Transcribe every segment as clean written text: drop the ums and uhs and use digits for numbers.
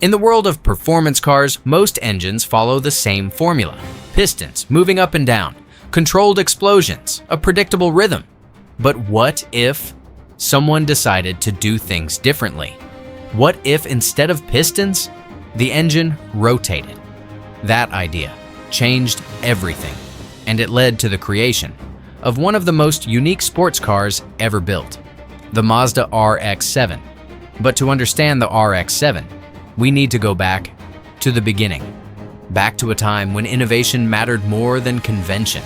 In the world of performance cars, most engines follow the same formula. Pistons moving up and down, controlled explosions, a predictable rhythm. But what if someone decided to do things differently? What if instead of pistons, the engine rotated? That idea changed everything, and it led to the creation of one of the most unique sports cars ever built, the Mazda RX-7. But to understand the RX-7, we need to go back to the beginning, back to a time when innovation mattered more than convention.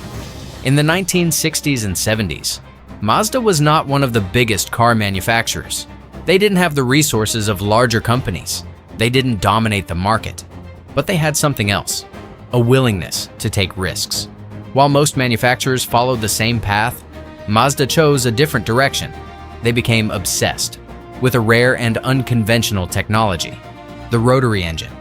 In the 1960s and 70s, Mazda was not one of the biggest car manufacturers. They didn't have the resources of larger companies. They didn't dominate the market. But they had something else, a willingness to take risks. While most manufacturers followed the same path, Mazda chose a different direction. They became obsessed with a rare and unconventional technology, the rotary engine.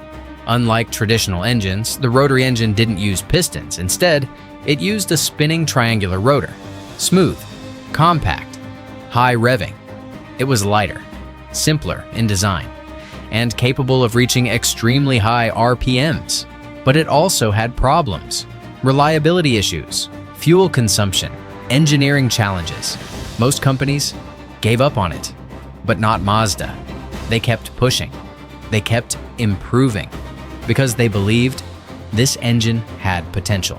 Unlike traditional engines, the rotary engine didn't use pistons. Instead, it used a spinning triangular rotor. Smooth, compact, high revving. It was lighter, simpler in design, and capable of reaching extremely high RPMs. But it also had problems: reliability issues, fuel consumption, engineering challenges. Most companies gave up on it, but not Mazda. They kept pushing. They kept improving because they believed this engine had potential.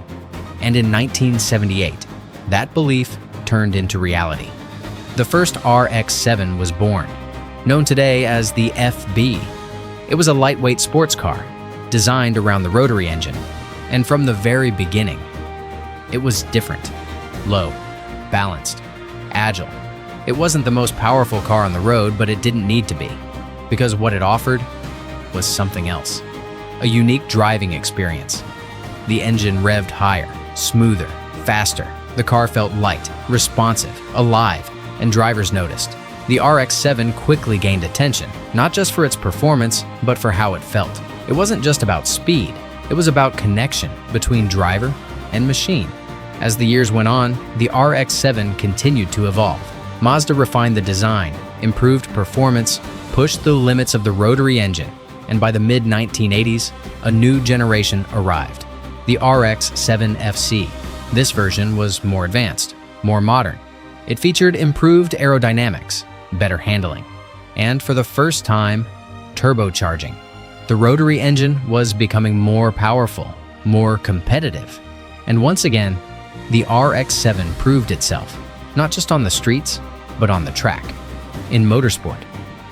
And in 1978, that belief turned into reality. The first RX-7 was born, known today as the FB. It was a lightweight sports car designed around the rotary engine. And from the very beginning, it was different. Low, balanced, agile. It wasn't the most powerful car on the road, but it didn't need to be, because what it offered was something else. A unique driving experience. The engine revved higher, smoother, faster. The car felt light, responsive, alive, and drivers noticed. The RX-7 quickly gained attention, not just for its performance, but for how it felt. It wasn't just about speed, it was about connection between driver and machine. As the years went on, the RX-7 continued to evolve. Mazda refined the design, improved performance, pushed the limits of the rotary engine, and by the mid-1980s, a new generation arrived, the RX-7 FC. This version was more advanced, more modern. It featured improved aerodynamics, better handling, and for the first time, turbocharging. The rotary engine was becoming more powerful, more competitive. And once again, the RX-7 proved itself, not just on the streets, but on the track. In motorsport,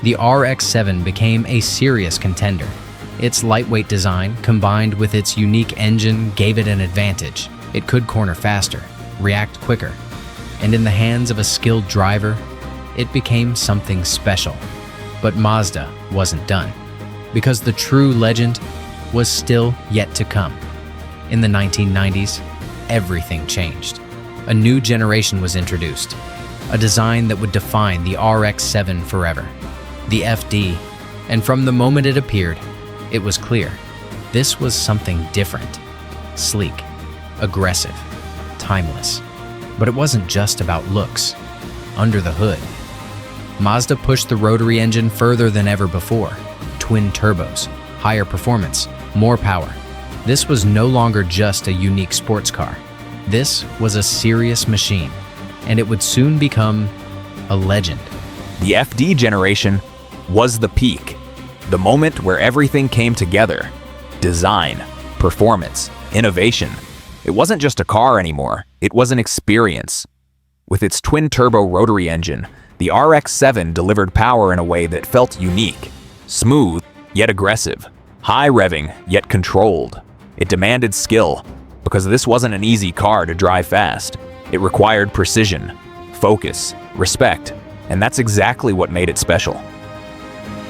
the RX-7 became a serious contender. Its lightweight design, combined with its unique engine, gave it an advantage. It could corner faster, react quicker, and in the hands of a skilled driver, it became something special. But Mazda wasn't done, because the true legend was still yet to come. In the 1990s, everything changed. A new generation was introduced, a design that would define the RX-7 forever, the FD. And from the moment it appeared, it was clear this was something different, sleek, aggressive, timeless. But it wasn't just about looks. Under the hood, Mazda pushed the rotary engine further than ever before. Twin turbos, higher performance, more power. This was no longer just a unique sports car. This was a serious machine, and it would soon become a legend. The FD generation was the peak, the moment where everything came together. Design, performance, innovation. It wasn't just a car anymore, it was an experience. With its twin-turbo rotary engine, the RX-7 delivered power in a way that felt unique. Smooth, yet aggressive. High revving, yet controlled. It demanded skill, because this wasn't an easy car to drive fast. It required precision, focus, respect, and that's exactly what made it special.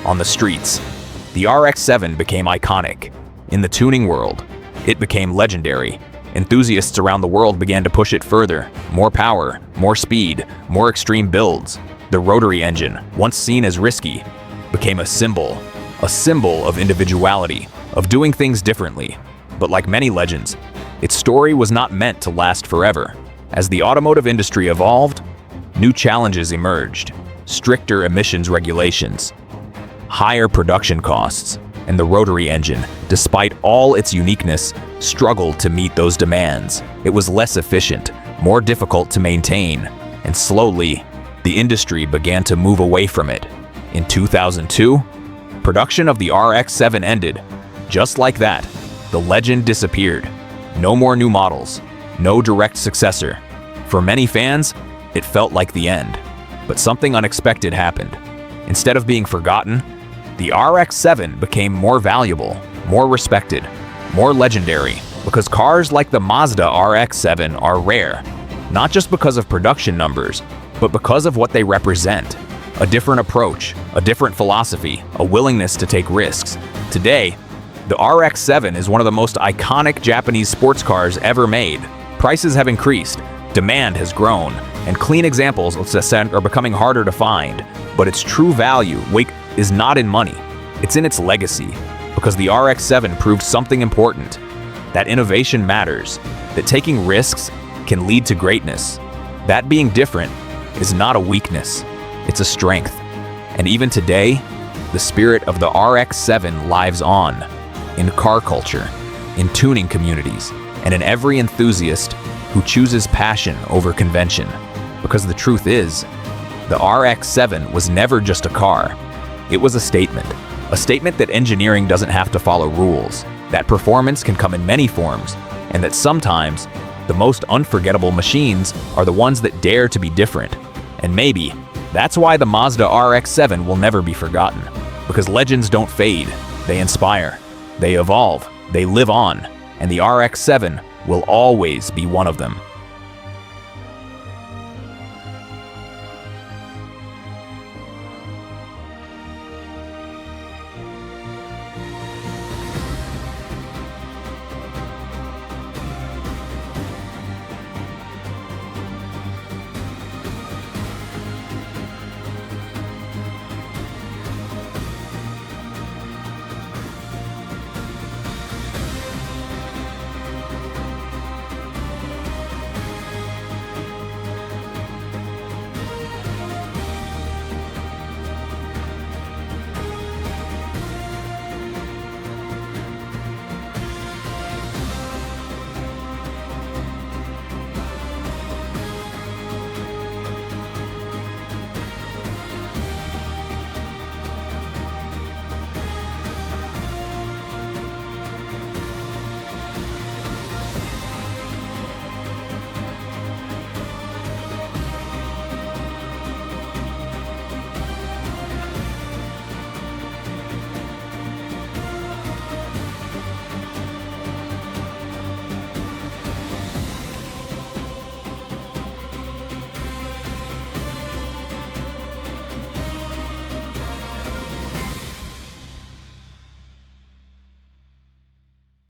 On the streets, the RX-7 became iconic. In the tuning world, it became legendary. Enthusiasts around the world began to push it further. More power, more speed, more extreme builds. The rotary engine, once seen as risky, became a symbol of individuality, of doing things differently. But like many legends, its story was not meant to last forever. As the automotive industry evolved, new challenges emerged. Stricter emissions regulations, higher production costs, and the rotary engine, despite all its uniqueness, struggled to meet those demands. It was less efficient, more difficult to maintain, and slowly, the industry began to move away from it. In 2002, production of the RX-7 ended. Just like that, the legend disappeared. No more new models, no direct successor. For many fans, it felt like the end. But something unexpected happened. Instead of being forgotten, the RX-7 became more valuable, more respected, more legendary, because cars like the Mazda RX-7 are rare, not just because of production numbers, but because of what they represent. A different approach, a different philosophy, a willingness to take risks. Today, the RX-7 is one of the most iconic Japanese sports cars ever made. Prices have increased, demand has grown, and clean examples of ascent are becoming harder to find. But its true value is not in money, it's in its legacy. Because the RX-7 proved something important, that innovation matters, that taking risks can lead to greatness. That being different is not a weakness, it's a strength. And even today, the spirit of the RX-7 lives on, in car culture, in tuning communities, and in every enthusiast who chooses passion over convention. Because the truth is, the RX-7 was never just a car. It was a statement that engineering doesn't have to follow rules, that performance can come in many forms, and that sometimes the most unforgettable machines are the ones that dare to be different. And maybe that's why the Mazda RX-7 will never be forgotten. Because legends don't fade, they inspire, they evolve, they live on, and the RX-7 will always be one of them.